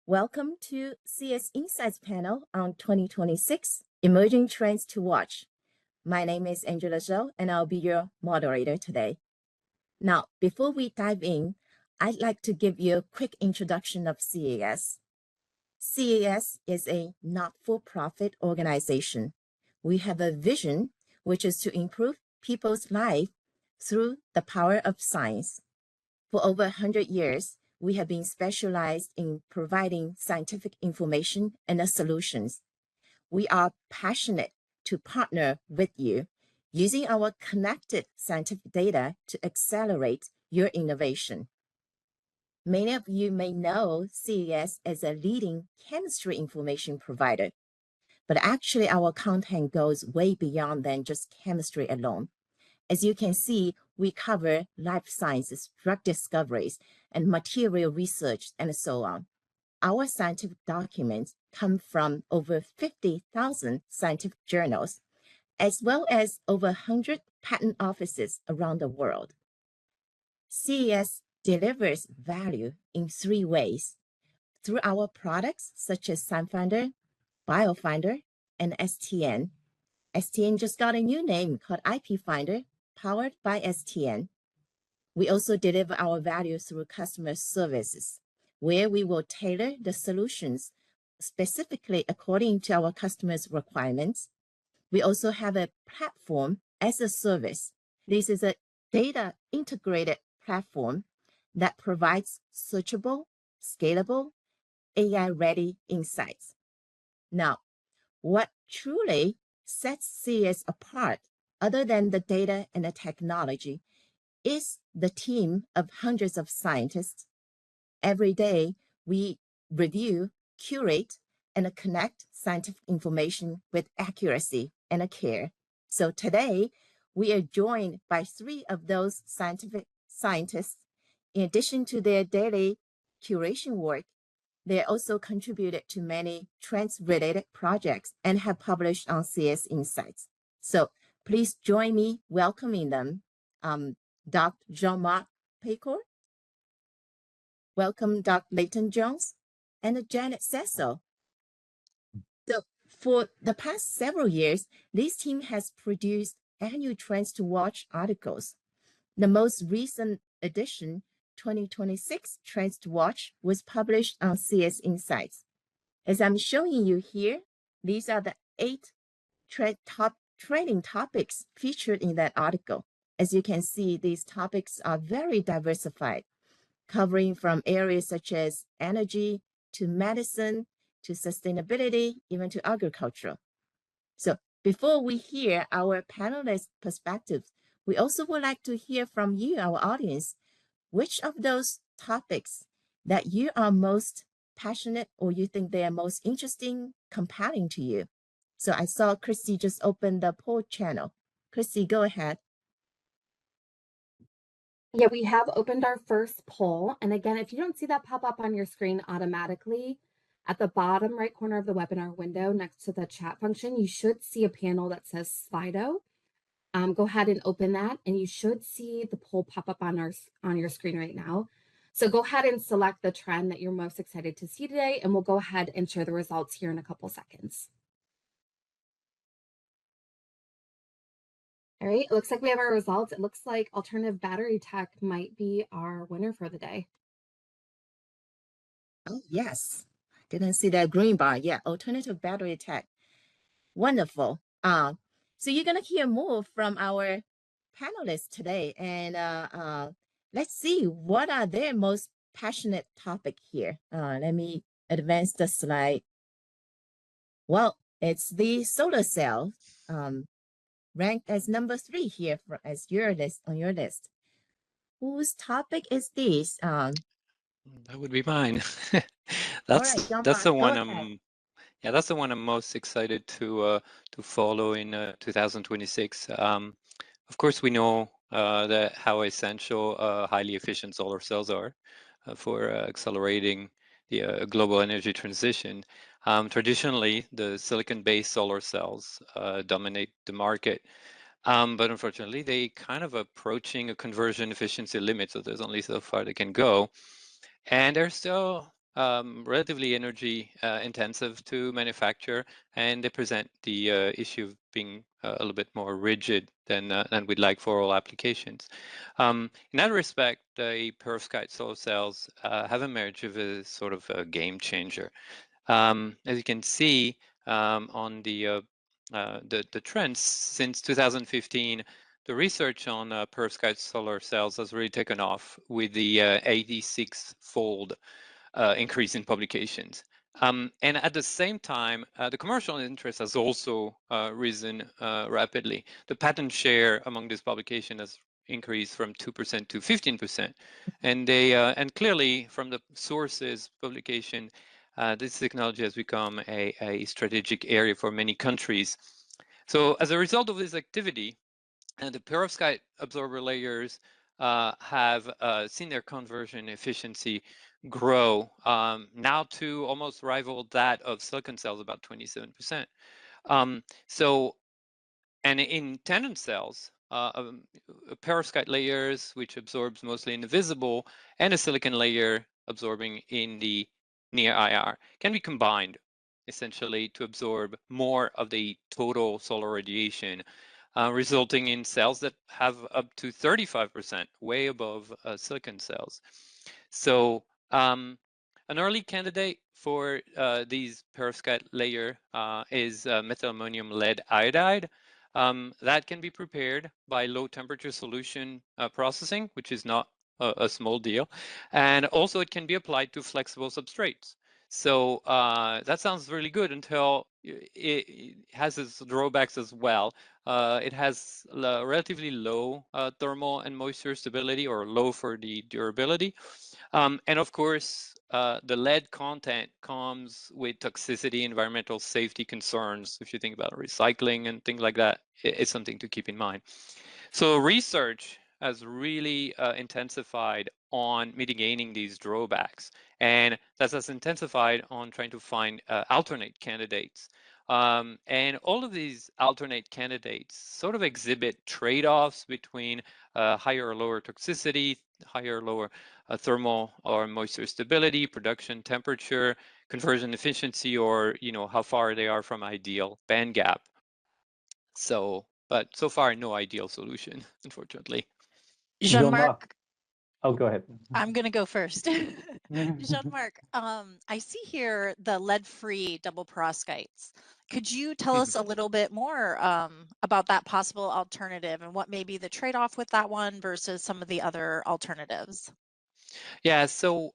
Welcome to CAS Insights panel on 2026 Emerging Trends to Watch. My name is Angela Zhou, and I'll be your moderator today. Now, before we dive in, I'd like to give you a quick introduction of CAS. CAS is a not-for-profit organization. We have a vision, which is to improve people's life through the power of science. For over 100 years, we have been specialized in providing scientific information and solutions. We are passionate to partner with you using our connected scientific data to accelerate your innovation. Many of you may know CAS as a leading chemistry information provider, but actually our content goes way beyond than just chemistry alone. As you can see, we cover life sciences, drug discoveries, and material research, and so on. Our scientific documents come from over 50,000 scientific journals, as well as over 100 patent offices around the world. CAS delivers value in 3 ways: through our products such as SciFinder, BioFinder, and STN. STN just got a new name called IP Finder, powered by STN. We also deliver our value through customer services, where we will tailor the solutions specifically according to our customers' requirements. We also have a platform as a service. This is a data integrated platform that provides searchable, scalable, AI-ready insights. Now, what truly sets CAS apart, other than the data and the technology, is the team of hundreds of scientists. Every day, we review, curate, and connect scientific information with accuracy and care. So today, we are joined by 3 of those scientists. In addition to their daily curation work, they also contributed to many trends-related projects and have published on CAS Insights. So please join me welcoming them. Dr. Jean-Marc Pécourt, welcome Dr. Leighton Jones, and Janet Cecil. So for the past several years, this team has produced annual Trends to Watch articles. The most recent edition, 2026 Trends to Watch, was published on CAS Insights. As I'm showing you here, these are the 8 trending topics featured in that article. As you can see, these topics are very diversified, covering from areas such as energy to medicine to sustainability, even to agriculture. So before we hear our panelists' perspectives, we also would like to hear from you, our audience, which of those topics that you are most passionate or you think they are most interesting, compelling to you. So I saw Christy just opened the poll channel. Christy, go ahead. Yeah, we have opened our first poll. And again, if you don't see that pop up on your screen automatically, at the bottom right corner of the webinar window next to the chat function, you should see a panel that says Slido. Go ahead and open that, and you should see the poll pop up on your screen right now. So go ahead and select the trend that you're most excited to see today, and we'll go ahead and share the results here in a couple seconds. All right, it looks like we have our results. It looks like alternative battery tech might be our winner for the day. Oh, yes. Didn't see that green bar. Yeah, alternative battery tech. Wonderful. So you're going to hear more from our panelists today. And let's see, what are their most passionate topic here? Let me advance the slide. Well, it's the solar cell, ranked as number 3 here as your list on your list. Whose topic is this? That would be mine. That's the one that's the one I'm most excited to follow in 2026. Of course, we know that how essential highly efficient solar cells are for accelerating the global energy transition. Traditionally, the silicon-based solar cells dominate the market. But unfortunately, they kind of approaching a conversion efficiency limit, so there's only so far they can go. And they're still relatively energy intensive to manufacture, and they present the issue of being a little bit more rigid than we'd like for all applications. In that respect, the perovskite solar cells have emerged as a sort of a game changer. As you can see on the trends since 2015, the research on perovskite solar cells has really taken off with the 86-fold increase in publications. And at the same time, the commercial interest has also risen rapidly. The patent share among this publication has increased from 2% to 15%. And and clearly from the sources publication, this technology has become a strategic area for many countries. So as a result of this activity, the perovskite absorber layers have seen their conversion efficiency grow now to almost rival that of silicon cells, about 27%. And in tandem cells, perovskite layers, which absorbs mostly in the visible, and a silicon layer absorbing in the near IR, can be combined essentially to absorb more of the total solar radiation, resulting in cells that have up to 35%, way above silicon cells. So an early candidate for these perovskite layer is methylammonium lead iodide. That can be prepared by low temperature solution processing, which is not a small deal. And also it can be applied to flexible substrates. So that sounds really good until it has its drawbacks as well. It has relatively low thermal and moisture stability, or low for the durability. And of course, the lead content comes with toxicity, environmental safety concerns. If you think about recycling and things like that, it's something to keep in mind. So research has really intensified on mitigating these drawbacks, and that has intensified on trying to find alternate candidates. And all of these alternate candidates sort of exhibit trade-offs between higher or lower toxicity, higher or lower thermal or moisture stability, production temperature, conversion efficiency, or how far they are from ideal band gap. So, but so far, no ideal solution, unfortunately. Jean-Marc. Oh, go ahead. I'm going to go first. Jean-Marc, I see here the lead-free double perovskites. Could you tell us a little bit more about that possible alternative and what may be the trade-off with that one versus some of the other alternatives? Yeah, so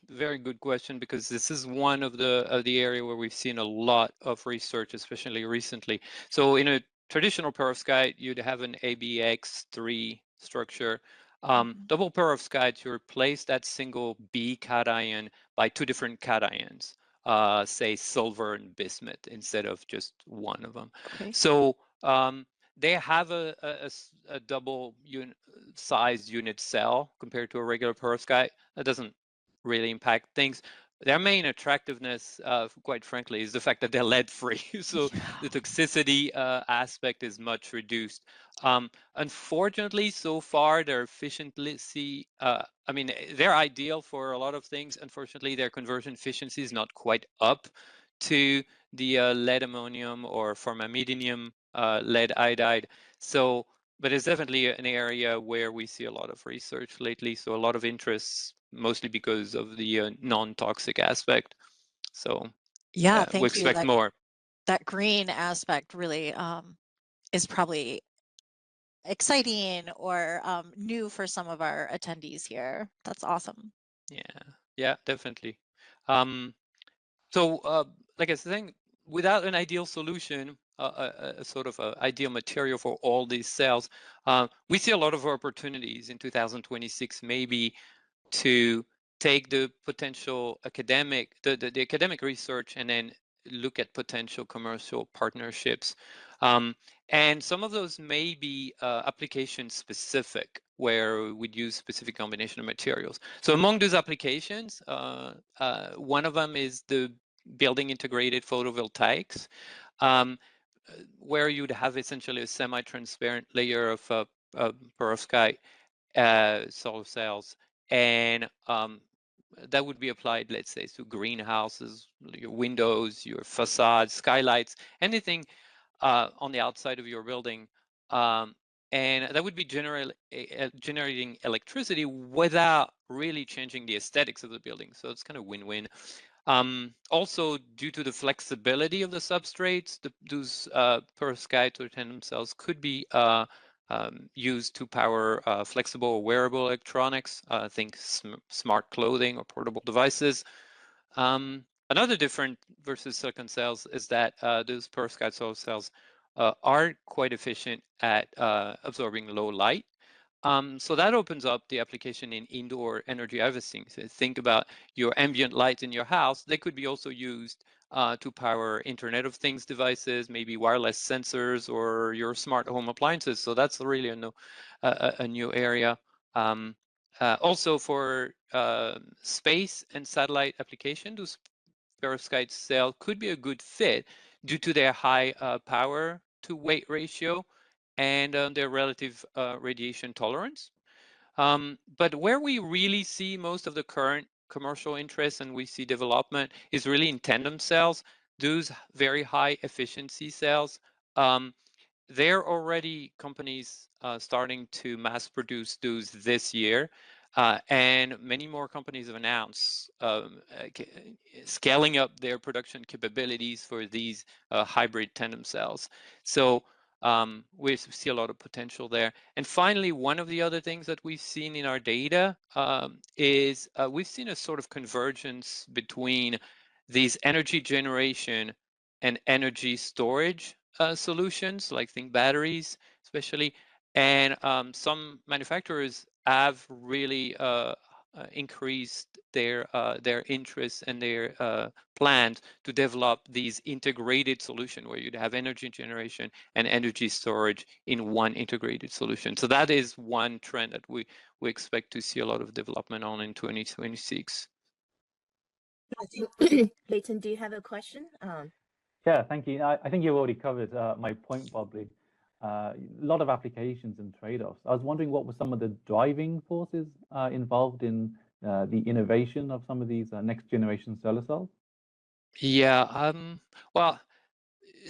very good question, because this is one of the area where we've seen a lot of research, especially recently. So in a traditional perovskite, you'd have an ABX3 structure. Double perovskites, you replace that single B cation by two different cations, say silver and bismuth, instead of just one of them. Okay. So they have a double sized unit cell compared to a regular perovskite. That doesn't really impact things. Their main attractiveness, quite frankly, is the fact that they're lead-free. So the toxicity aspect is much reduced. Unfortunately, so far, their efficiency, I mean, they're ideal for a lot of things. Unfortunately, their conversion efficiency is not quite up to the lead ammonium or formamidinium lead iodide. So, but it's definitely an area where we see a lot of research lately. So a lot of interest, mostly because of the non-toxic aspect. So yeah, thank we expect more. That green aspect really is probably exciting or new for some of our attendees here. That's awesome. Yeah, definitely. So like I was saying, without an ideal solution, a sort of ideal material for all these cells, we see a lot of opportunities in 2026, maybe to take the potential academic, the academic research, and then look at potential commercial partnerships. And some of those may be application specific, where we'd use specific combination of materials. So among those applications, one of them is the building integrated photovoltaics, where you'd have essentially a semi-transparent layer of perovskite solar cells, and that would be applied, let's say, to greenhouses, your windows, your facades, skylights, anything on the outside of your building. And that would be generating electricity without really changing the aesthetics of the building. So it's kind of win-win. Also, due to the flexibility of the substrates, those perovskite or tandem cells could be used to power flexible or wearable electronics, think smart clothing or portable devices. Another difference versus silicon cells is that those perovskite solar cells are quite efficient at absorbing low light. So that opens up the application in indoor energy harvesting. So think about your ambient lights in your house. They could be also used to power Internet of Things devices, maybe wireless sensors or your smart home appliances. So that's really a new area. Also for space and satellite application, those perovskite cells could be a good fit due to their high power to weight ratio and their relative radiation tolerance. But where we really see most of the current commercial interest and we see development is really in tandem cells, those very high efficiency cells. There are already companies starting to mass produce those this year. And many more companies have announced scaling up their production capabilities for these hybrid tandem cells. So we see a lot of potential there. And finally, one of the other things that we've seen in our data is we've seen a sort of convergence between these energy generation and energy storage solutions, like think batteries, especially. And some manufacturers have really increased their interest and their plans to develop these integrated solution where you'd have energy generation and energy storage in one integrated solution. So that is one trend that we expect to see a lot of development on in 2026. Leighton, do you have a question? Yeah, thank you. I think you've already covered my point, probably. A lot of applications and trade-offs. I was wondering what were some of the driving forces involved in the innovation of some of these next generation solar cells? Yeah, well,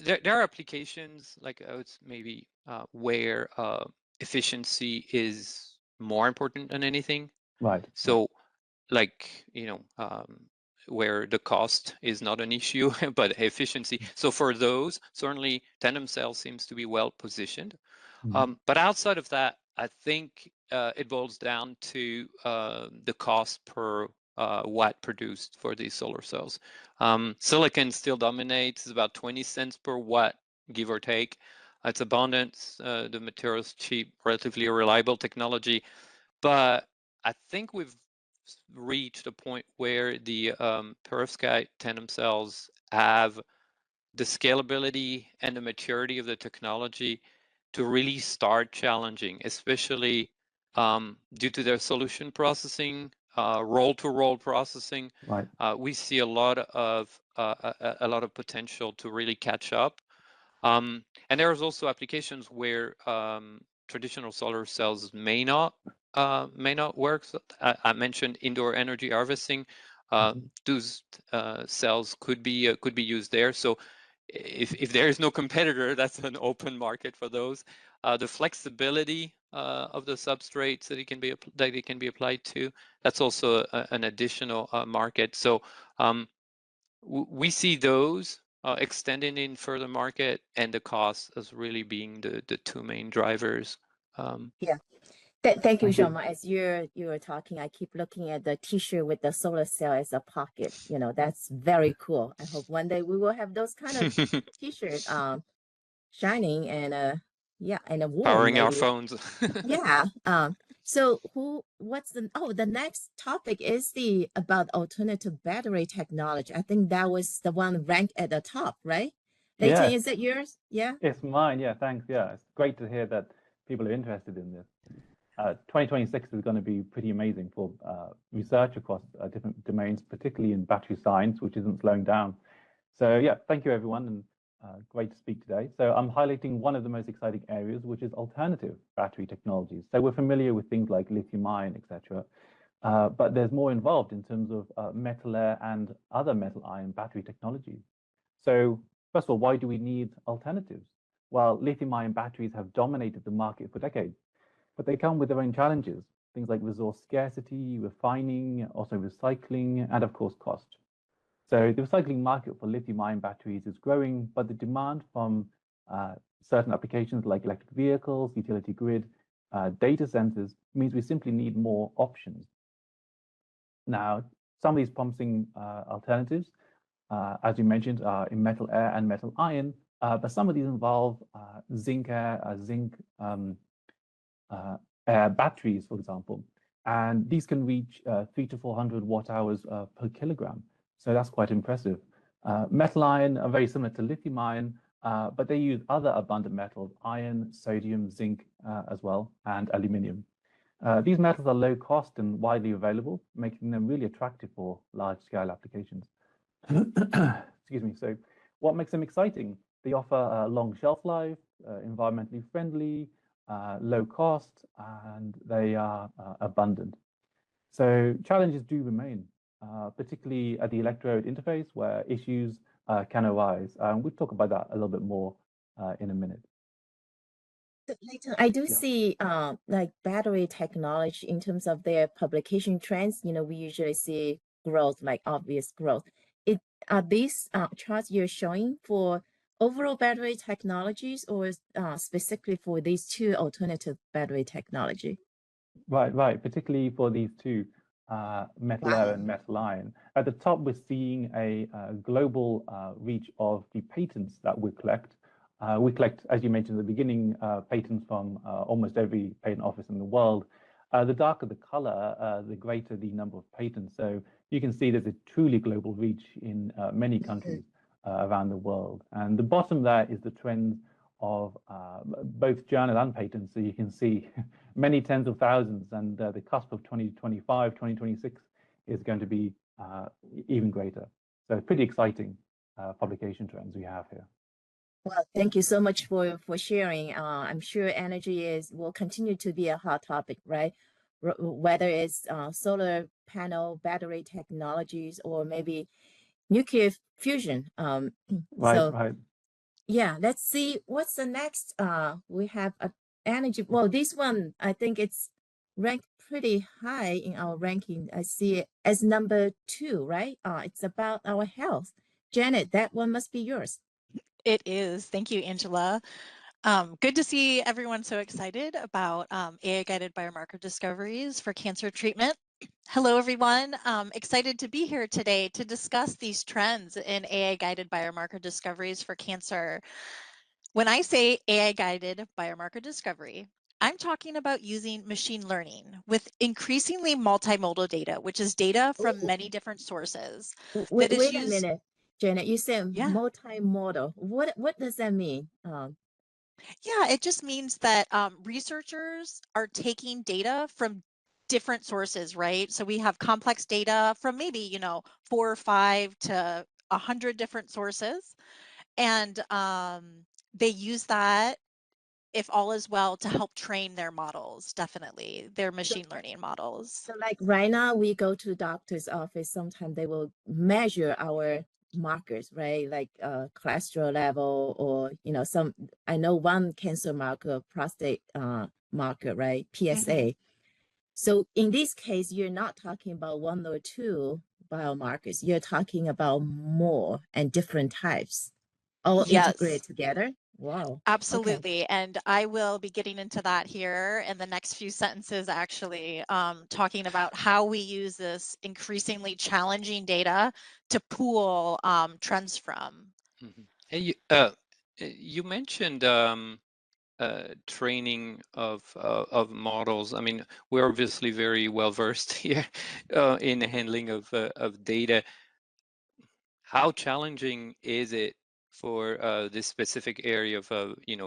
there are applications like it's maybe where efficiency is more important than anything. Right. So, like, where the cost is not an issue, but efficiency. So for those, certainly tandem cell seems to be well positioned. But outside of that, I think it boils down to the cost per watt produced for these solar cells. Silicon still dominates, it's about 20 cents per watt, give or take. It's abundant, the material's cheap, relatively reliable technology. But I think we've reached a point where the perovskite tandem cells have the scalability and the maturity of the technology to really start challenging, especially due to their solution processing, roll-to-roll processing. Right. We see a lot of potential to really catch up. And there's also applications where traditional solar cells may not work. So I mentioned indoor energy harvesting. Those cells could be used there. So if there is no competitor, that's an open market for those. The flexibility of the substrates that it can be applied to, that's also an additional market. So we see those extending in further market, and the cost as really being the two main drivers. Yeah. Thank you, Jean-Marc. As you were talking, I keep looking at the T-shirt with the solar cell as a pocket. That's very cool. I hope one day we will have those kind of T-shirt, shining and and a warm. Powering our maybe. phones. Yeah. So the next topic is about alternative battery technology. I think that was the one ranked at the top, right? Leighton, is that yours? Yeah. It's mine. Yeah, thanks. Yeah, it's great to hear that people are interested in this. 2026 is going to be pretty amazing for research across different domains, particularly in battery science, which isn't slowing down. So yeah, thank you everyone, and great to speak today. So I'm highlighting one of the most exciting areas, which is alternative battery technologies. So we're familiar with things like lithium-ion, etc. but there's more involved in terms of metal air and other metal ion battery technologies. So first of all, why do we need alternatives? Well, lithium-ion batteries have dominated the market for decades, but they come with their own challenges, things like resource scarcity, refining, also recycling, and of course, cost. So the recycling market for lithium-ion batteries is growing, but the demand from certain applications like electric vehicles, utility grid, data centers means we simply need more options. Now, some of these promising alternatives, as you mentioned, are in metal air and metal ion, but some of these involve zinc air, air batteries, for example, and these can reach 300 to 400 watt hours per kilogram. So that's quite impressive. Metal ion are very similar to lithium ion, but they use other abundant metals, iron, sodium, zinc as well, and aluminium. These metals are low cost and widely available, making them really attractive for large-scale applications. Excuse me. So what makes them exciting? They offer a long shelf life, environmentally friendly, low cost, and they are abundant. So challenges do remain, particularly at the electrode interface where issues can arise. We'll talk about that a little bit more in a minute. So, Leighton, I do see like battery technology in terms of their publication trends. You know, we usually see growth, like obvious growth. Are these charts you're showing for overall battery technologies or specifically for these two alternative battery technology? Right. Particularly for these two, metal air and metal ion. At the top, we're seeing a global reach of the patents that we collect. We collect, as you mentioned at the beginning, patents from almost every patent office in the world. The darker the color, the greater the number of patents. So you can see there's a truly global reach in many countries around the world. And the bottom there is the trend of both journal and patents. So you can see many tens of thousands, and the cusp of 2025, 2026 is going to be even greater. So pretty exciting publication trends we have here. Well, thank you so much for sharing. I'm sure energy will continue to be a hot topic, right? Whether it's solar panel, battery technologies, or maybe nuclear fusion. Right. Yeah, let's see what's the next. We have energy. Well, this one, I think it's ranked pretty high in our ranking. I see it as number 2, right? It's about our health. Janet, that one must be yours. It is. Thank you, Angela. Good to see everyone so excited about AI-guided biomarker discoveries for cancer treatment. Hello, everyone. Excited to be here today to discuss these trends in AI-guided biomarker discoveries for cancer. When I say AI-guided biomarker discovery, I'm talking about using machine learning with increasingly multimodal data, which is data from many different sources. Wait a minute, Janet, you said multimodal. What does that mean? Yeah, it just means that researchers are taking data from different sources, right? So we have complex data from maybe, 4 or 5 to 100 different sources. And they use that, if all is well, to help train their models, definitely, their machine learning models. So like right now, we go to the doctor's office, sometimes they will measure our markers, right? Like cholesterol level or, I know one cancer marker, prostate marker, right? PSA. So in this case, you're not talking about 1 or 2 biomarkers. You're talking about more and different types, all integrated together. Wow. Absolutely. Okay. And I will be getting into that here in the next few sentences, actually, talking about how we use this increasingly challenging data to pool trends from. Hey, you mentioned training of models. I mean, we're obviously very well versed here in the handling of data. How challenging is it for this specific area of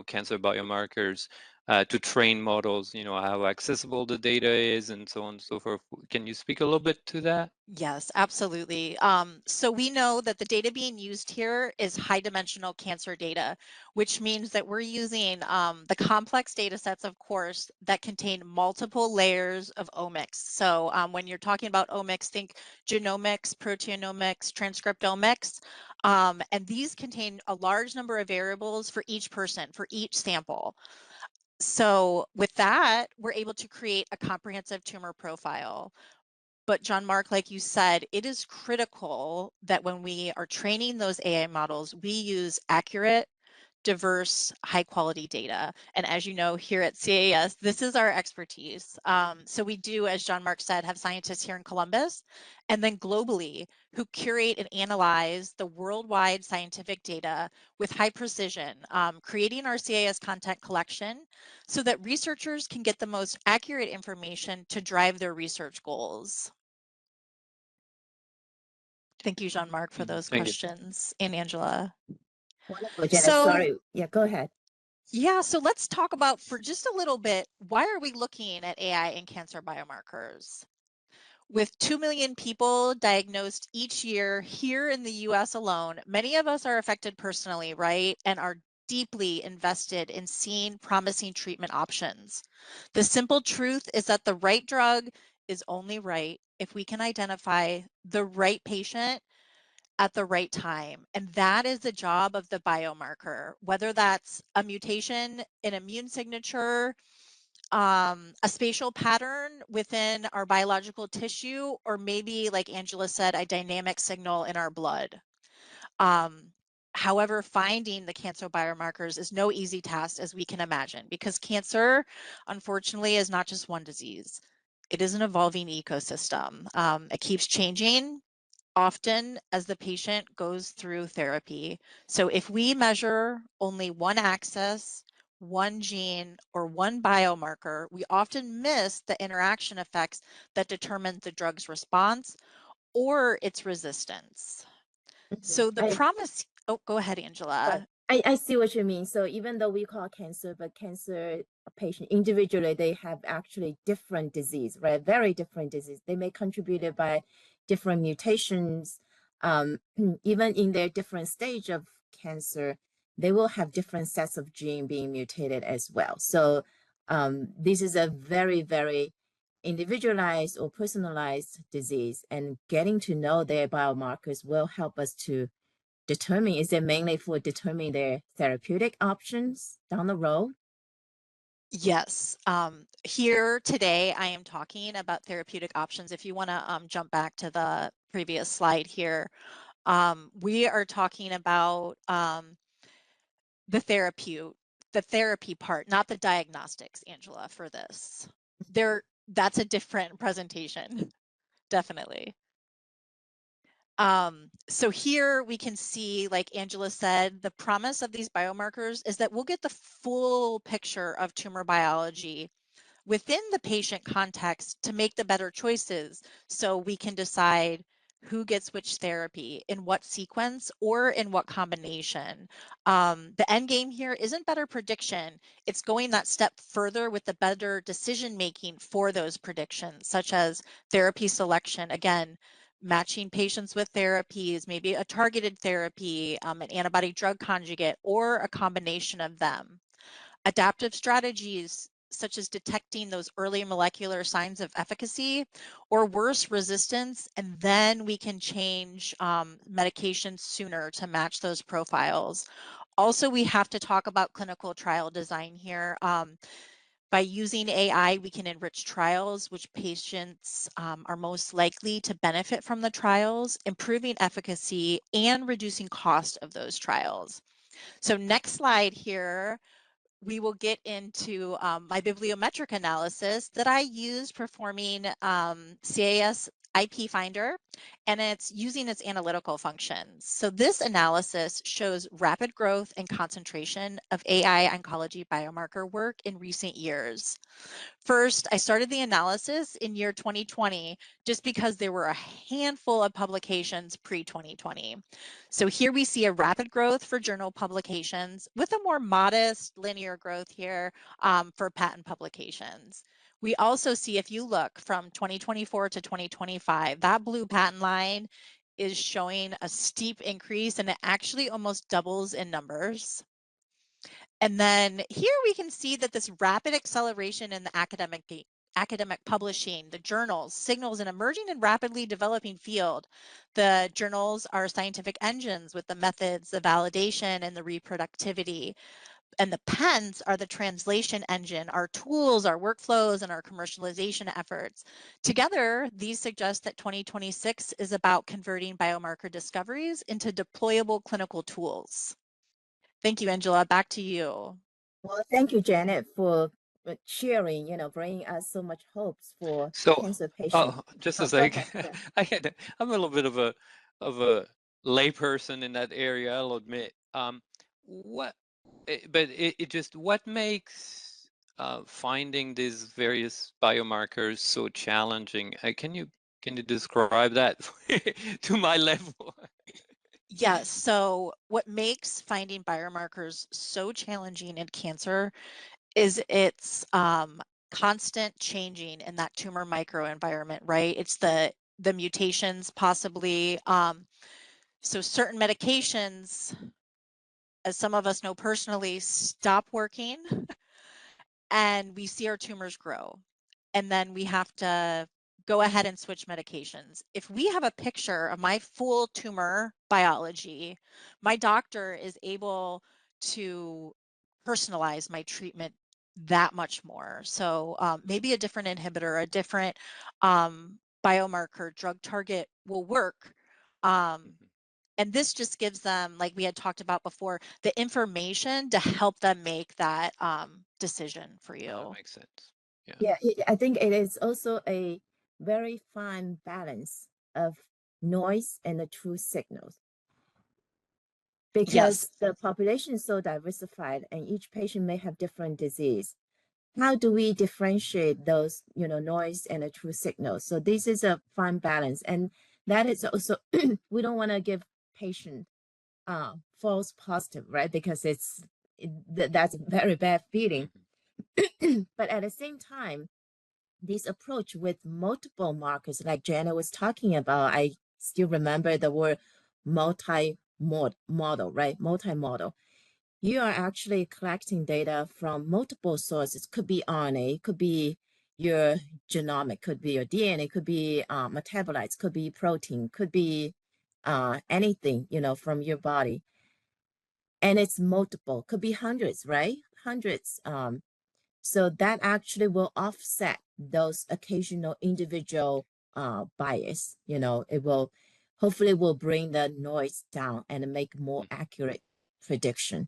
cancer biomarkers to train models, how accessible the data is and so on and so forth. Can you speak a little bit to that? Yes, absolutely. So we know that the data being used here is high dimensional cancer data, which means that we're using the complex data sets, of course, that contain multiple layers of omics. So when you're talking about omics, think genomics, proteomics, transcriptomics, and these contain a large number of variables for each person, for each sample. So with that, we're able to create a comprehensive tumor profile. But Jean-Marc, like you said, it is critical that when we are training those AI models, we use accurate, diverse, high quality data. And as you know, here at CAS, this is our expertise. So we do, as Jean-Marc said, have scientists here in Columbus and then globally who curate and analyze the worldwide scientific data with high precision, creating our CAS content collection so that researchers can get the most accurate information to drive their research goals. Thank you, Jean-Marc, for those questions, and Angela. Wonderful, Jenna. Sorry. Yeah, go ahead. Yeah, so let's talk about for just a little bit, why are we looking at AI in cancer biomarkers? With 2 million people diagnosed each year here in the US alone, many of us are affected personally, right? And are deeply invested in seeing promising treatment options. The simple truth is that the right drug is only right if we can identify the right patient at the right time. And that is the job of the biomarker, whether that's a mutation, an immune signature, a spatial pattern within our biological tissue, or maybe, like Angela said, a dynamic signal in our blood. However, finding the cancer biomarkers is no easy task, as we can imagine, because cancer, unfortunately, is not just one disease. It is an evolving ecosystem. It keeps changing, often as the patient goes through therapy. So if we measure only one axis, one gene, or one biomarker, we often miss the interaction effects that determine the drug's response or its resistance. So the promise, oh, go ahead, Angela. I see what you mean. So even though we call cancer, but cancer patient individually, they have actually different disease, right? Very different disease. They may contribute by different mutations. Even in their different stage of cancer, they will have different sets of gene being mutated as well. So this is a very, very individualized or personalized disease, and getting to know their biomarkers will help us to determine, is it mainly for determining their therapeutic options down the road? Yes. Here today, I am talking about therapeutic options. If you want to jump back to the previous slide here, we are talking about the therapy part, not the diagnostics, Angela, for this. That's a different presentation, definitely. So here we can see, like Angela said, the promise of these biomarkers is that we'll get the full picture of tumor biology within the patient context to make the better choices, so we can decide who gets which therapy, in what sequence, or in what combination. The end game here isn't better prediction, it's going that step further with the better decision making for those predictions, such as therapy selection, again, matching patients with therapies, maybe a targeted therapy, an antibody drug conjugate, or a combination of them. Adaptive strategies such as detecting those early molecular signs of efficacy or worse, resistance, and then we can change medications sooner to match those profiles. Also, we have to talk about clinical trial design here. By using AI, we can enrich trials, which patients are most likely to benefit from the trials, improving efficacy and reducing cost of those trials. So next slide here, we will get into my bibliometric analysis that I use performing CAS IP Finder, and it's using its analytical functions. So this analysis shows rapid growth and concentration of AI oncology biomarker work in recent years. First, I started the analysis in year 2020 just because there were a handful of publications pre-2020. So here we see a rapid growth for journal publications with a more modest linear growth here for patent publications. We also see, if you look from 2024 to 2025, that blue patent line is showing a steep increase, and it actually almost doubles in numbers. And then here we can see that this rapid acceleration in the academic publishing, the journals, signals an emerging and rapidly developing field. The journals are scientific engines with the methods, the validation, and the reproductivity. And the pens are the translation engine, our tools, our workflows, and our commercialization efforts. Together, these suggest that 2026 is about converting biomarker discoveries into deployable clinical tools. Thank you, Angela. Back to you. Well, thank you, Janet, for sharing, bringing us so much hopes for cancer patients. Just a sec. I'm a little bit of a layperson in that area, I'll admit. What makes finding these various biomarkers so challenging? Can you describe that to my level? Yes. So what makes finding biomarkers so challenging in cancer is its constant changing in that tumor microenvironment, right? It's the mutations possibly. So certain medications, as some of us know personally, stop working and we see our tumors grow. And then we have to go ahead and switch medications. If we have a picture of my full tumor biology, my doctor is able to personalize my treatment that much more. So maybe a different inhibitor, a different biomarker drug target will work. And this just gives them, like we had talked about before, the information to help them make that decision for you. That makes sense. Yeah, I think it is also a very fine balance of noise and the true signals. Because the population is so diversified and each patient may have different disease. How do we differentiate those, noise and the true signals? So this is a fine balance. And that is also, we don't want to give patient false positive, right? Because that's a very bad feeling. But at the same time, this approach with multiple markers, like Jenna was talking about, I still remember the word multi-model, right? Multi-model. You are actually collecting data from multiple sources. Could be RNA, could be your genomic, could be your DNA, could be metabolites, could be protein, could be anything, from your body. And it's multiple, could be hundreds, right? Hundreds. So that actually will offset those occasional individual bias. It will hopefully bring the noise down and make more accurate prediction.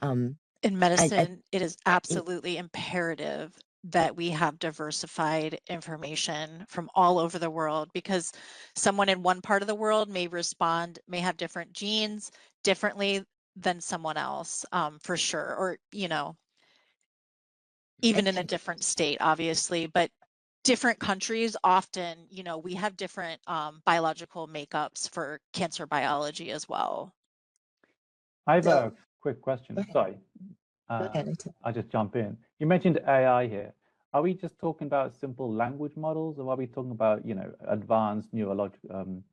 In medicine, it is absolutely imperative that we have diversified information from all over the world, because someone in one part of the world may have different genes differently than someone else, for sure, or even in a different state, obviously, but different countries often, we have different biological makeups for cancer biology as well. I have a quick question. Sorry, I'll just jump in. You mentioned AI here. Are we just talking about simple language models, or are we talking about, advanced neurological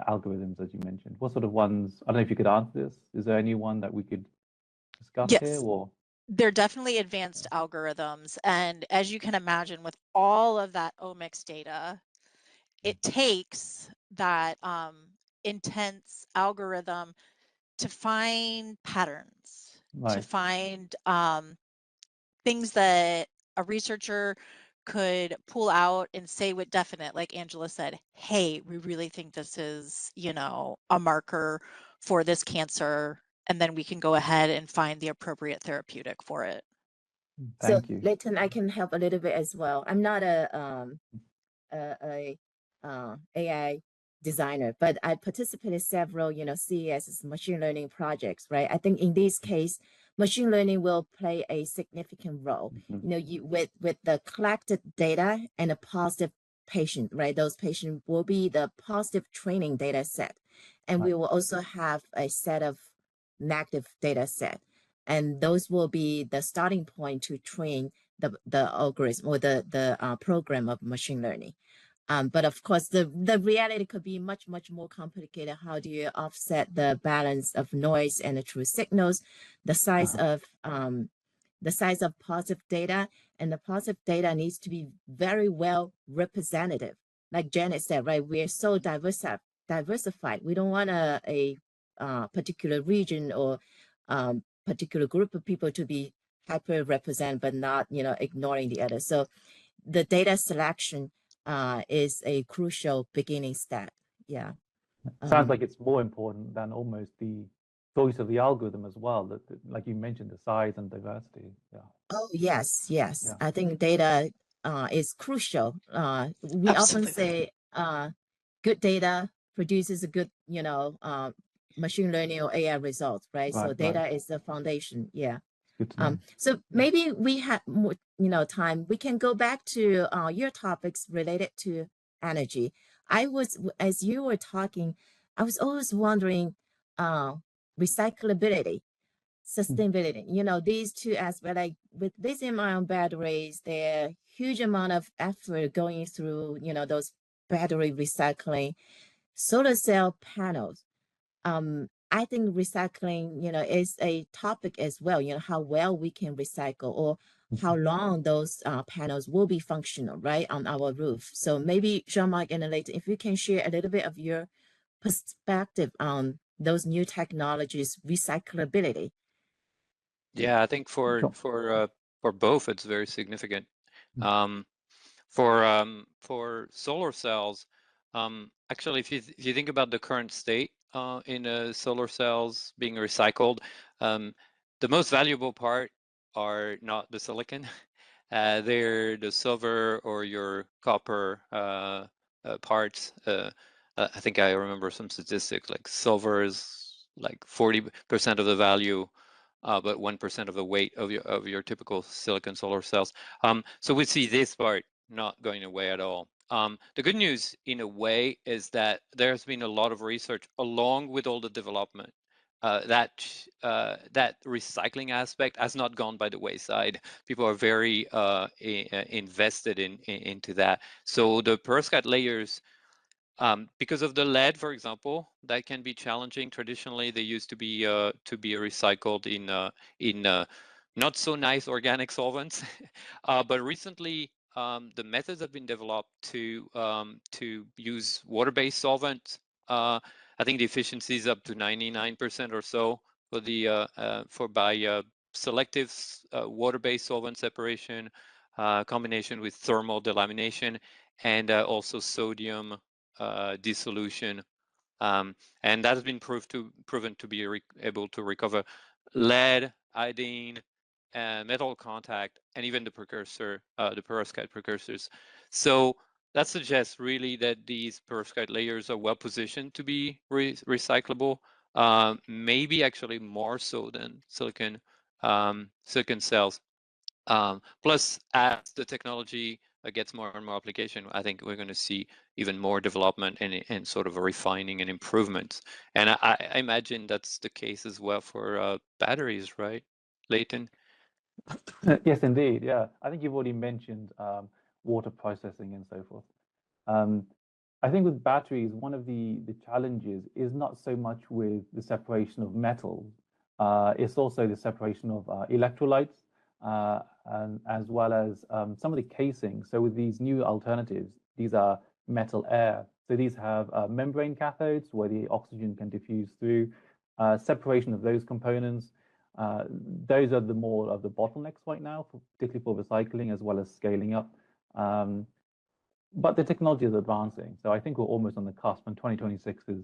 algorithms, as you mentioned? What sort of ones? I don't know if you could answer this. Is there any one that we could discuss here? Or they're definitely advanced algorithms. And as you can imagine, with all of that omics data, it takes that intense algorithm to find patterns, to find things that a researcher could pull out and say with definite, like Angela said, hey, we really think this is, a marker for this cancer. And then we can go ahead and find the appropriate therapeutic for it. Thank you. Leighton, I can help a little bit as well. I'm not a AI designer, but I participated several, CES machine learning projects, right? I think in this case, machine learning will play a significant role. You with the collected data and a positive patient, right? Those patients will be the positive training data set, and we will also have a set of negative data set, and those will be the starting point to train the algorithm or the program of machine learning. But of course, the reality could be much, much more complicated. How do you offset the balance of noise and the true signals, the size of positive data, and the positive data needs to be very well representative. Like Janet said, right? We are so diversified. We don't want a particular region or particular group of people to be hyper represented, but not, ignoring the other. So the data selection is a crucial beginning step. Yeah. Sounds like it's more important than almost the choice of the algorithm as well. That, like you mentioned, the size and diversity. Yeah. Oh, yes. Yeah. I think data is crucial. We often say good data produces a good, machine learning or AI results, right? So data is the foundation. Yeah. So maybe we have more, time. We can go back to your topics related to energy. As you were talking, I was always wondering, recyclability, sustainability. These two aspects, like with lithium-ion batteries, there are huge amount of effort going through, those battery recycling, solar cell panels. I think recycling, is a topic as well, how well we can recycle or how long those panels will be functional, right, on our roof. So maybe Jean-Marc and Leighton, if you can share a little bit of your perspective on those new technologies, recyclability. Yeah, I think for both, it's very significant. For solar cells, actually, if you think about the current state in solar cells being recycled, the most valuable part are not the silicon. They're the silver or your copper parts. I think I remember some statistics like silver is like 40% of the value, but 1% of the weight of your typical silicon solar cells. So we see this part not going away at all. The good news, in a way, is that there's been a lot of research along with all the development. That recycling aspect has not gone by the wayside. People are very invested into that. So the perovskite layers, because of the lead, for example, that can be challenging. Traditionally, they used to be recycled in not so nice organic solvents, but recently the methods have been developed to use water-based solvents. I think the efficiency is up to 99% or so for by selective water-based solvent separation, combination with thermal delamination, and also sodium dissolution, and that has been proven to be able to recover lead, iodine, metal contact, and even the precursor, the perovskite precursors. So that suggests really that these perovskite layers are well positioned to be recyclable, maybe actually more so than silicon cells. Plus, as the technology gets more and more application, I think we're going to see even more development and sort of a refining and improvements. And I imagine that's the case as well for batteries, right, Leighton? Yes, indeed. Yeah, I think you've already mentioned water processing and so forth. I think with batteries, one of the challenges is not so much with the separation of metals. It's also the separation of electrolytes, and as well as some of the casing. So with these new alternatives, these are metal air. So these have membrane cathodes where the oxygen can diffuse through. Separation of those components. Those are the more of the bottlenecks right now, particularly for recycling as well as scaling up. But the technology is advancing. So I think we're almost on the cusp, and 2026 is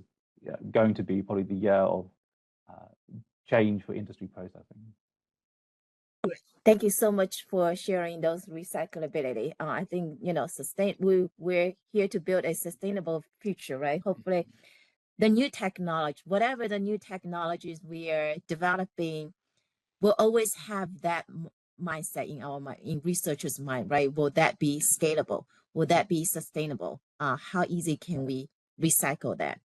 going to be probably the year of change for industry processing. Thank you so much for sharing those recyclability. I think, we're here to build a sustainable future, right? Hopefully the new technology, whatever the new technologies we are developing, will always have that mindset in our mind, in researchers' mind, right? Will that be scalable? Will that be sustainable? How easy can we recycle that?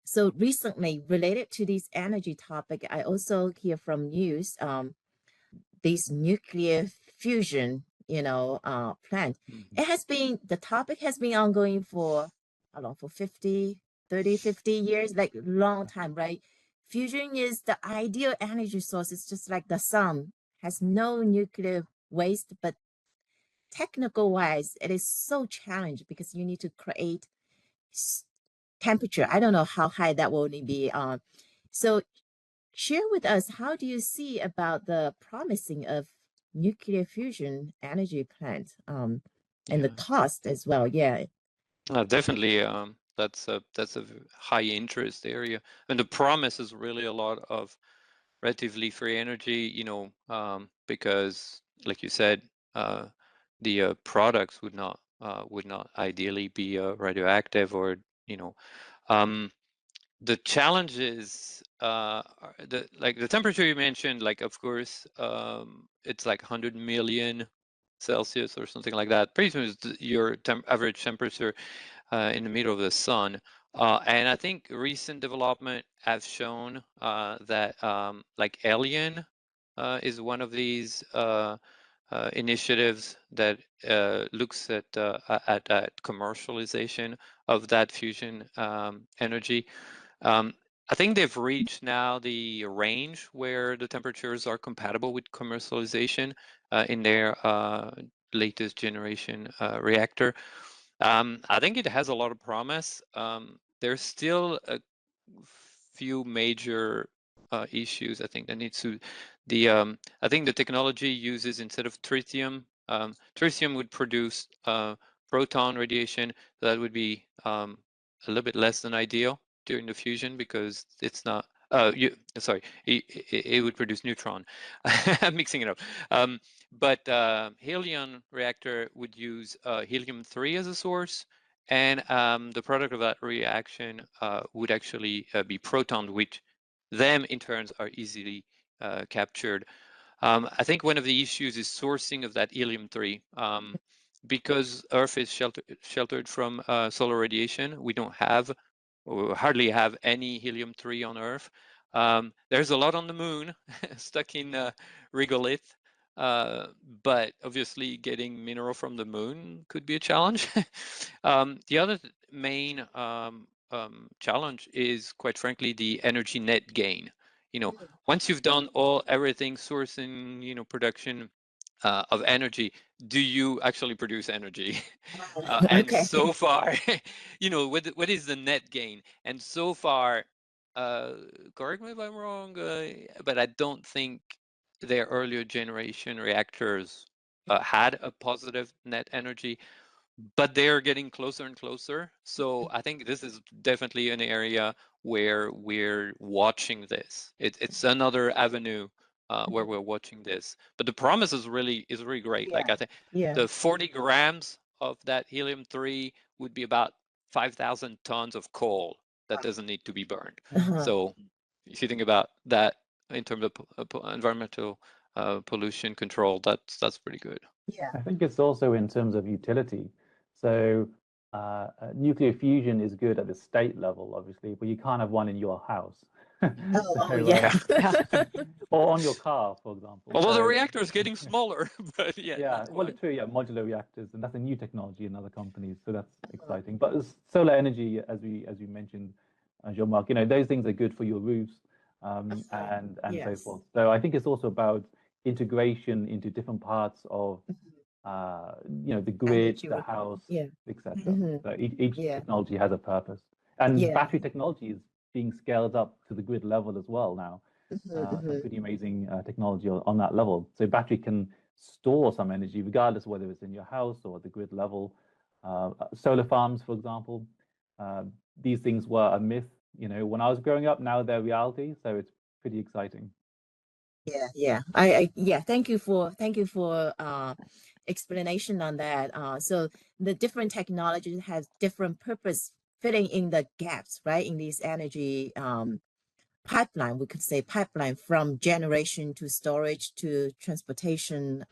So recently, related to this energy topic, I also hear from news, this nuclear fusion, plant. The topic has been ongoing for, I don't know, for 50 years, like long time, right? Fusion is the ideal energy source. It's just like the sun has no nuclear waste, but technical wise, it is so challenging because you need to create temperature. I don't know how high that will be. So share with us, how do you see about the promising of nuclear fusion energy plant, and the cost as well? Yeah. Definitely, that's a high interest area, and the promise is really a lot of relatively free energy. Because, like you said, the products would not ideally be radioactive, or the challenges, the temperature you mentioned, like, of course, it's like 100 million Celsius or something like that. Pretty much your average temperature in the middle of the sun. And I think recent development have shown that, like, Alien is one of these initiatives that looks at commercialization of that fusion energy. I think they've reached now the range where the temperatures are compatible with commercialization in their latest generation reactor. I think it has a lot of promise. There's still a few major issues, I think, that needs to I think the technology uses, instead of tritium, tritium would produce proton radiation. That would be a little bit less than ideal during the fusion, because it's not it would produce neutron. I'm mixing it up. But helium reactor would use helium-3 as a source, and the product of that reaction would actually be proton, which them in turns are easily captured. I think one of the issues is sourcing of that helium-3. Because Earth is sheltered from solar radiation, we don't have, or hardly have, any helium-3 on Earth. There's a lot on the moon, stuck in regolith, but obviously getting mineral from the moon could be a challenge. The other main challenge is, quite frankly, the energy net gain. Once you've done everything, sourcing, production of energy, do you actually produce energy? And Okay. so far, what is the net gain? And so far, correct me if I'm wrong, but I don't think their earlier generation reactors had a positive net energy, but they're getting closer and closer. So I think this is definitely an area where we're watching this. It's another avenue where we're watching this. But the promise is really great. Like, I think the 40 grams of that helium-3 would be about 5,000 tons of coal that doesn't need to be burned. So if you think about that in terms of environmental pollution control, that's pretty good. Yeah. I think it's also in terms of utility. So nuclear fusion is good at the state level, obviously, but you can't have one in your house. Yeah. Or on your car, for example. Although the reactor is getting smaller, but well, true, modular reactors, and that's a new technology in other companies, so that's exciting. But solar energy, as we mentioned, Jean-Marc, those things are good for your roofs, and so forth. So I think it's also about integration into different parts of the grid, the house, etc. So each technology has a purpose, and battery technology is being scaled up to the grid level as well now. Some pretty amazing technology on that level. So battery can store some energy, regardless of whether it's in your house or at the grid level. Solar farms, for example, these things were a myth, when I was growing up. Now they're reality, so it's pretty exciting. Yeah. Yeah. Thank you for explanation on that. So the different technologies have different purpose fitting in the gaps, right? In these energy pipeline, we could say pipeline from generation to storage to transportation,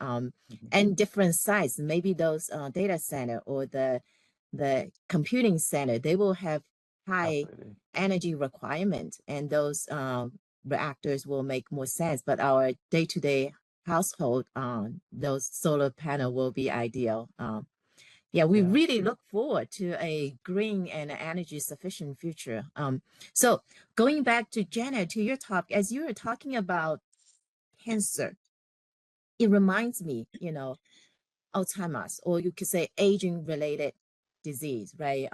and different sites. Maybe those data center or the computing center, they will have high Absolutely. energy requirement, and those reactors will make more sense. But our day-to-day household, those solar panel will be ideal. Yeah, we really look forward to a green and energy sufficient future. So going back to Janet, to your topic, as you were talking about cancer, it reminds me, Alzheimer's, or you could say aging related disease, right?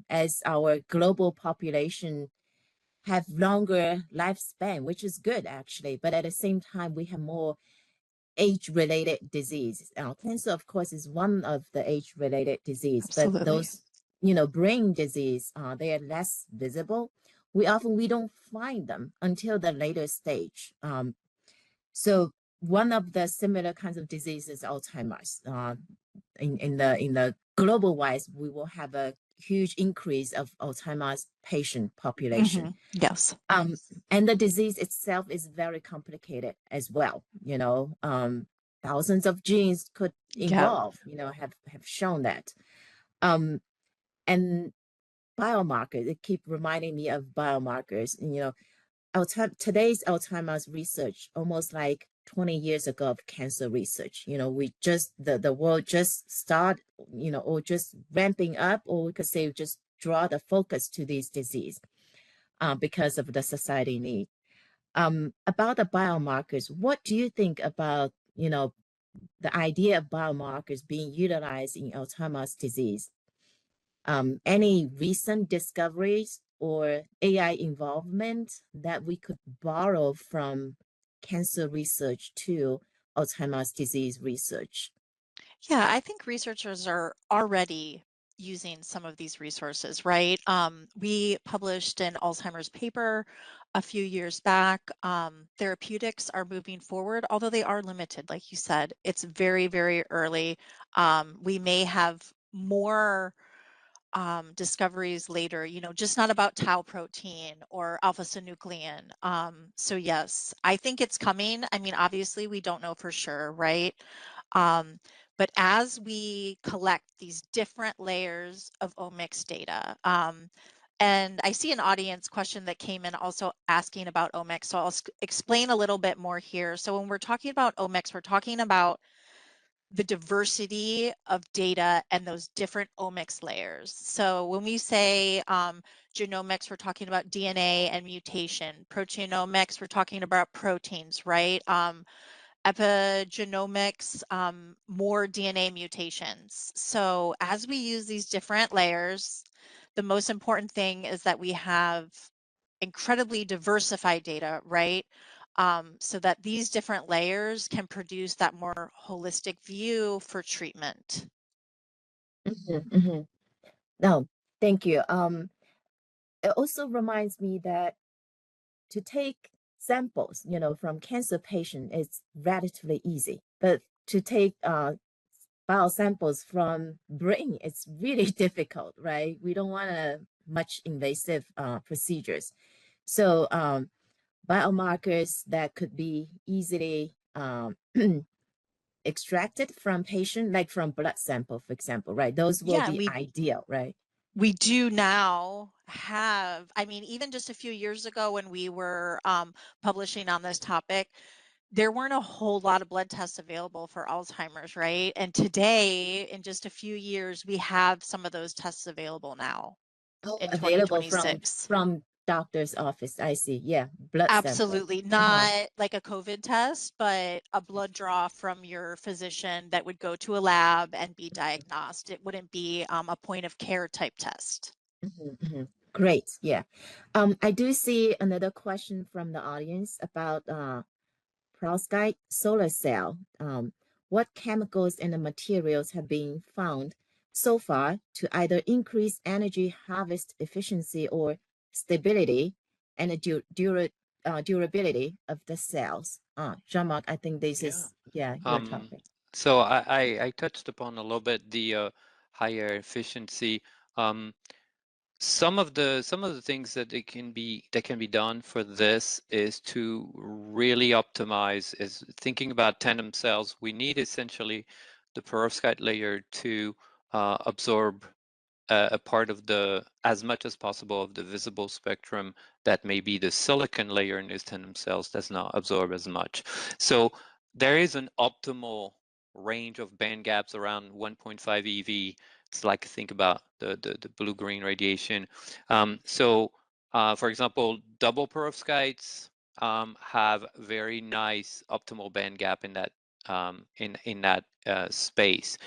As our global population have longer lifespan, which is good actually, but at the same time, we have more age-related disease. Cancer, of course, is one of the age-related disease, but Absolutely. those, brain disease, they are less visible. We don't find them until the later stage. So one of the similar kinds of diseases, Alzheimer's. In the global wise, we will have a huge increase of Alzheimer's patient population. Yes. And the disease itself is very complicated as well. Thousands of genes could involve, have shown that. And biomarkers, it keep reminding me of biomarkers. Today's Alzheimer's research, almost like 20 years ago of cancer research. We just, the world just start, or just ramping up, or we could say just draw the focus to these disease because of the society need. About the biomarkers, what do you think about, the idea of biomarkers being utilized in Alzheimer's disease? Any recent discoveries or AI involvement that we could borrow from cancer research to Alzheimer's disease research? Yeah, I think researchers are already using some of these resources, right? We published an Alzheimer's paper a few years back. Therapeutics are moving forward, although they are limited, like you said. It's very, very early. We may have more discoveries later, just not about tau protein or alpha-synuclein. So yes, I think it's coming. I mean, obviously we don't know for sure, right? But as we collect these different layers of omics data, and I see an audience question that came in also asking about omics, so I'll explain a little bit more here. So when we're talking about omics, we're talking about the diversity of data and those different omics layers. So when we say genomics, we're talking about DNA and mutation. Proteomics, we're talking about proteins, right? Epigenomics, more DNA mutations. So as we use these different layers, the most important thing is that we have incredibly diversified data, right? So that these different layers can produce that more holistic view for treatment. No, thank you. It also reminds me that to take samples, from cancer patient is relatively easy, but to take biosamples from brain, it's really difficult, right? We don't want much invasive procedures. So biomarkers that could be easily extracted from patient, like from blood sample, for example, right? Those will be ideal, right? We do now have, I mean, even just a few years ago when we were publishing on this topic, there weren't a whole lot of blood tests available for Alzheimer's, right? And today, in just a few years, we have some of those tests available now. In Available 2026. from doctor's office. I see. Yeah, blood Absolutely. sample. Not like a COVID test, but a blood draw from your physician that would go to a lab and be diagnosed. It wouldn't be a point of care type test. Great. Yeah. I do see another question from the audience about perovskite solar cell. What chemicals and the materials have been found so far to either increase energy harvest efficiency or stability and durability of the cells. Jean-Marc, I think this is your topic. So I touched upon a little bit the higher efficiency. Some of the things that can be done for this is to really optimize, is thinking about tandem cells. We need essentially the perovskite layer to absorb a part of as much as possible of the visible spectrum that maybe the silicon layer in these tandem cells does not absorb as much. So there is an optimal range of band gaps around 1.5 eV. It's like, think about the blue-green radiation. For example, double perovskites have very nice optimal band gap in that space.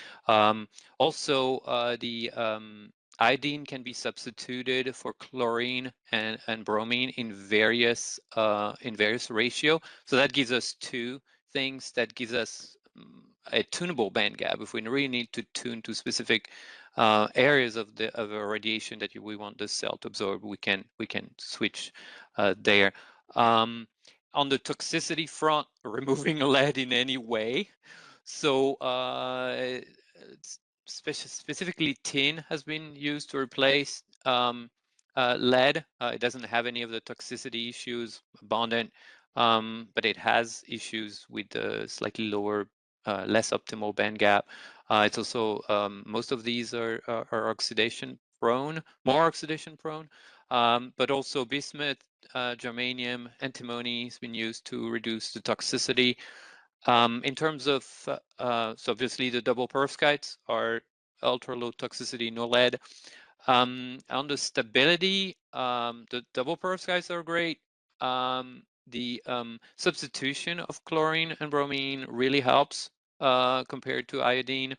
Also, the iodine can be substituted for chlorine and bromine in various ratio. So that gives us two things. That gives us a tunable band gap. If we really need to tune to specific areas of a radiation that we want the cell to absorb, we can switch there. On the toxicity front, removing lead in any way. So specifically tin has been used to replace lead. It doesn't have any of the toxicity issues, abundant, but it has issues with the slightly lower, less optimal band gap. It's also, most of these are oxidation prone, more oxidation prone, but also bismuth, germanium, antimony has been used to reduce the toxicity. In terms of, so obviously the double perovskites are ultra low toxicity, no lead. On the stability, the double perovskites are great. The substitution of chlorine and bromine really helps compared to iodine,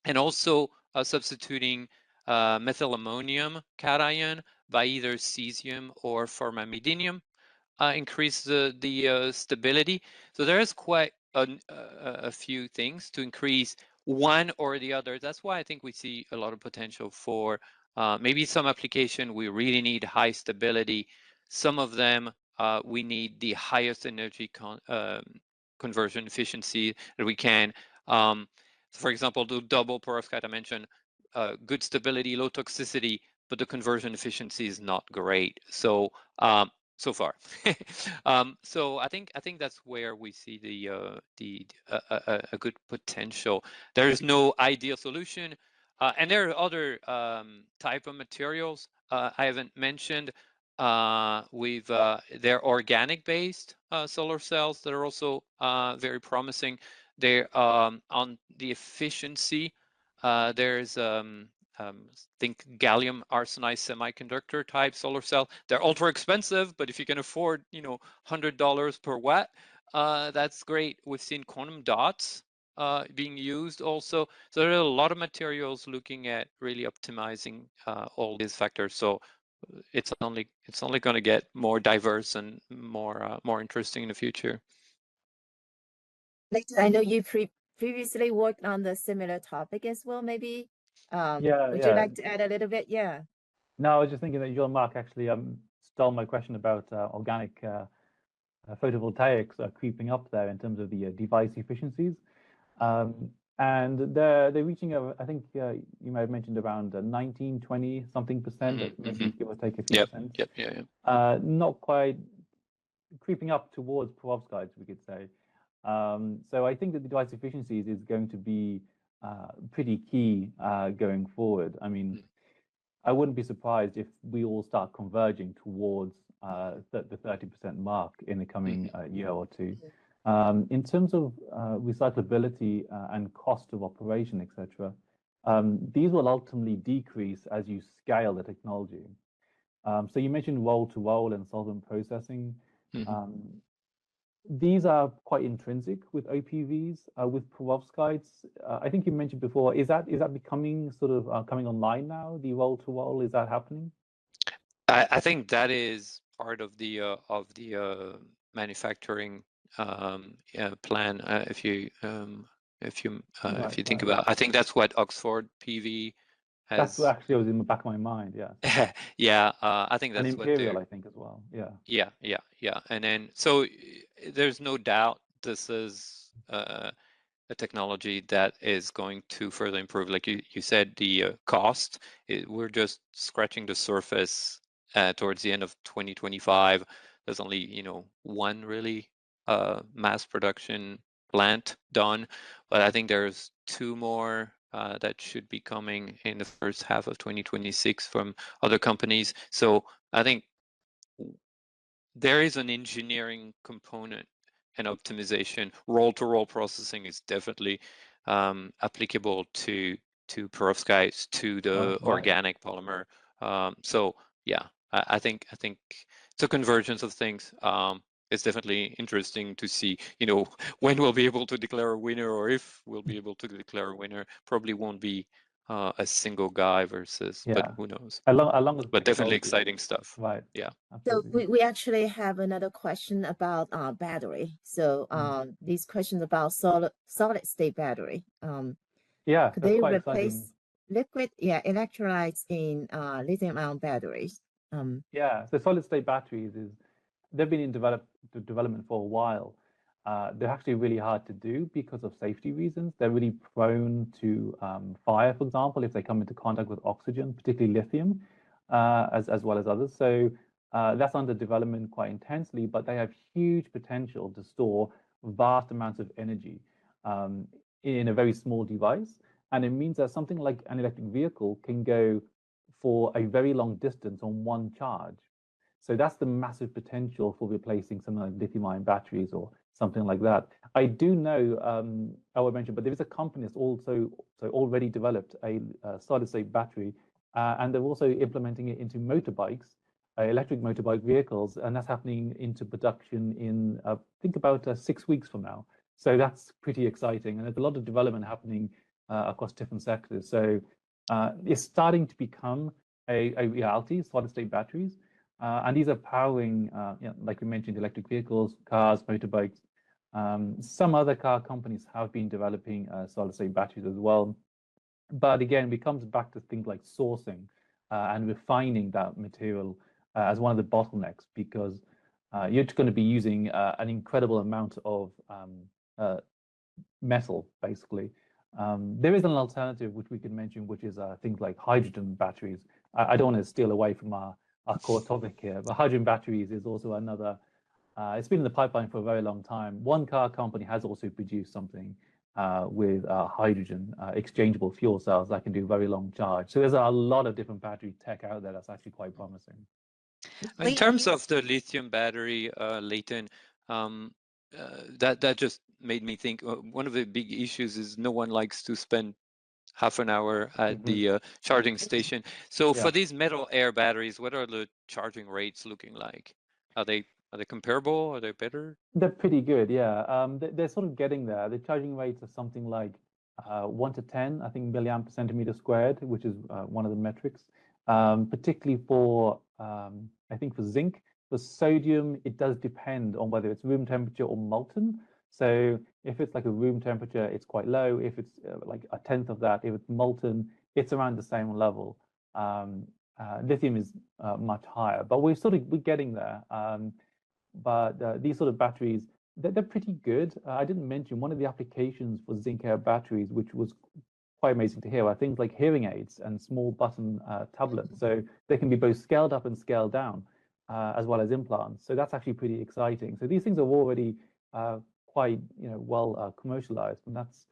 and also substituting methylammonium cation by either cesium or formamidinium increase the stability. So there is quite a few things to increase one or the other. That's why I think we see a lot of potential for maybe some application we really need high stability. Some of them we need the highest energy conversion efficiency that we can. For example, the double perovskite I mentioned, good stability, low toxicity, but the conversion efficiency is not great. So so far. So I think that's where we see a good potential. There is no ideal solution, and there are other type of materials I haven't mentioned. They're organic based solar cells that are also very promising. They're on the efficiency. There's think gallium arsenide semiconductor type solar cell. They're ultra expensive, but if you can afford, $100 per watt, that's great. We've seen quantum dots being used also. So there are a lot of materials looking at really optimizing all these factors. So it's only going to get more diverse and more interesting in the future. I know you previously worked on the similar topic as well, maybe. Would you like to add a little bit? Yeah. No, I was just thinking that Jean-Marc actually stole my question about organic photovoltaics creeping up there in terms of the device efficiencies. And they're reaching, I think you might have mentioned around 19, 20 something percent, maybe give or take a few percent. Yep. Not quite creeping up towards perovskites, we could say. So I think that the device efficiencies is going to be pretty key going forward. I mean, I wouldn't be surprised if we all start converging towards the 30% mark in the coming year or two. In terms of recyclability and cost of operation, etc., these will ultimately decrease as you scale the technology. So you mentioned roll-to-roll and solvent processing. These are quite intrinsic with OPVs. With perovskites, I think you mentioned before, is that becoming sort of coming online now, the roll-to-roll? Is that happening? I think that is part of the manufacturing plan. If you think about, I think that's what Oxford PV That's what actually was in the back of my mind. Yeah. Yeah, I think that's and Imperial, I think, as well. Yeah. Yeah. And then, so there's no doubt this is a technology that is going to further improve. Like you said, the cost, we're just scratching the surface towards the end of 2025. There's only, one really mass production plant done, but I think there's 2 more that should be coming in the first half of 2026 from other companies. So I think there is an engineering component and optimization. Roll-to-roll processing is definitely applicable to perovskites, to the organic polymer. So yeah, I think it's a convergence of things. It's definitely interesting to see, when we'll be able to declare a winner, or if we'll be able to declare a winner. Probably won't be a single guy versus, but who knows? Along with but definitely exciting stuff. Right. Yeah. Absolutely. So we actually have another question about battery. So these questions about solid state battery. Yeah, could that's they quite replace exciting. liquid electrolytes in lithium-ion batteries? Yeah, so solid state batteries they've been in development for a while. They're actually really hard to do because of safety reasons. They're really prone to fire, for example, if they come into contact with oxygen, particularly lithium, as well as others. So that's under development quite intensely, but they have huge potential to store vast amounts of energy in a very small device. And it means that something like an electric vehicle can go for a very long distance on one charge. So that's the massive potential for replacing something like lithium-ion batteries or something like that. I do know, I will mention, but there is a company that's already developed a solid-state battery, and they're also implementing it into motorbikes, electric motorbike vehicles, and that's happening into production in, I think, about 6 weeks from now. So that's pretty exciting, and there's a lot of development happening across different sectors. So it's starting to become a reality, solid-state batteries. And these are powering, like we mentioned, electric vehicles, cars, motorbikes. Some other car companies have been developing solid-state batteries as well. But again, it comes back to things like sourcing and refining that material as one of the bottlenecks, because you're going to be using an incredible amount of metal, basically. There is an alternative which we can mention, which is things like hydrogen batteries. I don't want to steal away from our core topic here, but hydrogen batteries is also another. It's been in the pipeline for a very long time. One car company has also produced something with hydrogen exchangeable fuel cells that can do very long charge. So there's a lot of different battery tech out there that's actually quite promising. In terms of the lithium battery, Leighton, that just made me think one of the big issues is no one likes to spend half an hour at the charging station. So for these metal air batteries, what are the charging rates looking like? Are they comparable? Are they better? They're pretty good, yeah. They're sort of getting there. The charging rates are something like 1 to 10, I think, milliamp per centimeter squared, which is one of the metrics. Particularly for, I think, for zinc. For sodium, it does depend on whether it's room temperature or molten. So if it's like a room temperature, it's quite low. If it's like a tenth of that, if it's molten, it's around the same level. Lithium is much higher, but we're getting there. But these sort of batteries, they're pretty good. I didn't mention one of the applications for zinc air batteries, which was quite amazing to hear, are things like hearing aids and small button tablets. So they can be both scaled up and scaled down, as well as implants. So that's actually pretty exciting. So these things are already quite well commercialized, and that's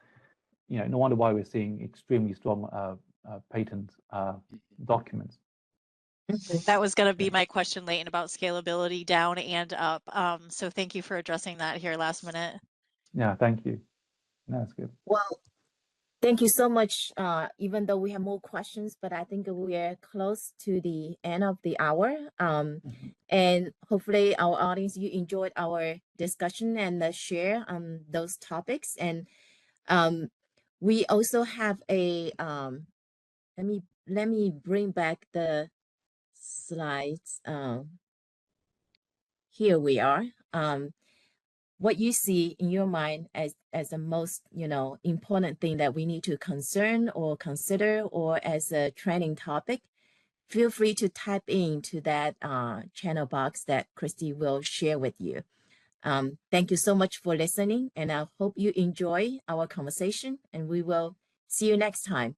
no wonder why we're seeing extremely strong patent documents. That was going to be my question, Leighton, about scalability down and up. So thank you for addressing that here last minute. Yeah, thank you. No, that's good. Well, thank you so much. Even though we have more questions, but I think we are close to the end of the hour. And hopefully our audience, you enjoyed our discussion and share on those topics. And we also have a, let me bring back the slides. Here we are. what you see in your mind as the most, important thing that we need to concern or consider, or as a training topic, feel free to type into that channel box that Christy will share with you. Thank you so much for listening, and I hope you enjoy our conversation, and we will see you next time.